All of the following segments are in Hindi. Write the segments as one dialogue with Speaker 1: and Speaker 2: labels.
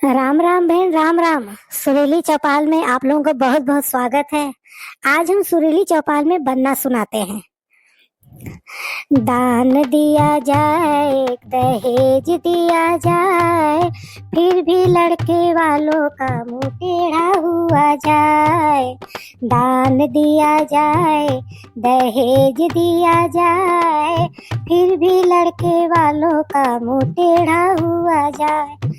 Speaker 1: राम राम बहन, राम राम। सुरीली चौपाल में आप लोगों का बहुत बहुत स्वागत है। आज हम सुरीली चौपाल में बन्ना सुनाते हैं। दान दिया जाए, दहेज दिया जाए, फिर भी लड़के वालों का मुंह टेढ़ा हुआ जाए। दान दिया जाए, दहेज दिया जाए, फिर भी लड़के वालों का मुंह टेढ़ा हुआ जाए।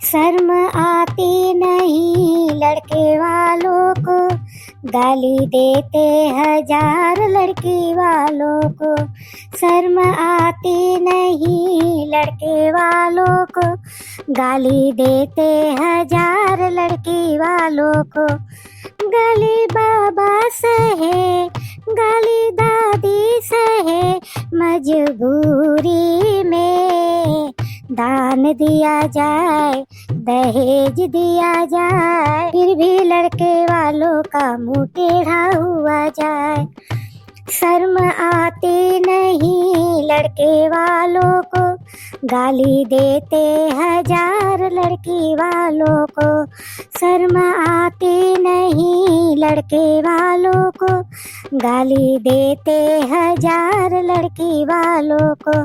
Speaker 1: शर्म आती नहीं लड़के वालों को, गाली देते हजार लड़की वालों को। शर्म आती नहीं लड़के वालों को, गाली देते हजार लड़की वालों को। गाली बाबा सहे, गाली दादी सहे, मजबूरी में। दान दिया जाए, दहेज दिया जाए, फिर भी लड़के वालों का मुंह टेढ़ा हुआ जाए। शर्म आती नहीं लड़के वालों को, गाली देते हजार लड़की वालों को। शर्म आती नहीं लड़के वालों को, गाली देते हजार लड़की वालों को।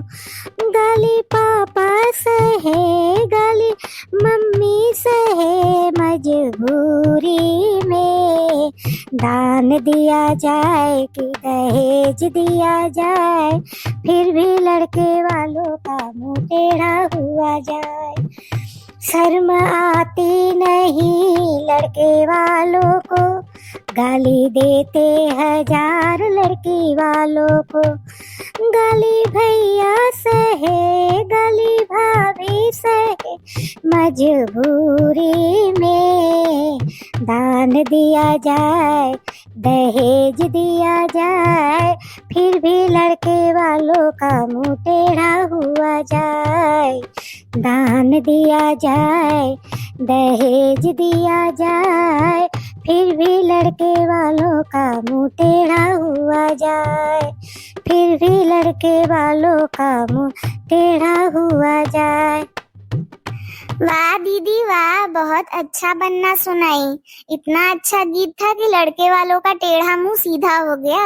Speaker 1: गाली पापा सहे, गाली मम्मी सहे, मजबूरी में। दान दिया जाए कि दहेज दिया जाए, फिर भी लड़के वालों का मुंह टेढ़ा हुआ जाए। शर्म आती नहीं लड़के वालों को, गाली देते हजार लड़की वालों को। गाली भैया सहे, गाली भाभी सहे, मजबूरी में। दान दिया जाए, दहेज दिया जाए, फिर भी लड़के वालों का मुंह टेढ़ा हुआ जाए। दान दिया जाए, दहेज दिया जाए, फिर भी लड़के वालों का मुंह टेढ़ा हुआ जाए। फिर भी लड़के वालों का मुंह टेढ़ा हुआ जाए।
Speaker 2: वाह दीदी वाह, बहुत अच्छा बन्ना सुनाई। इतना अच्छा गीत था कि लड़के वालों का टेढ़ा मुंह सीधा हो गया।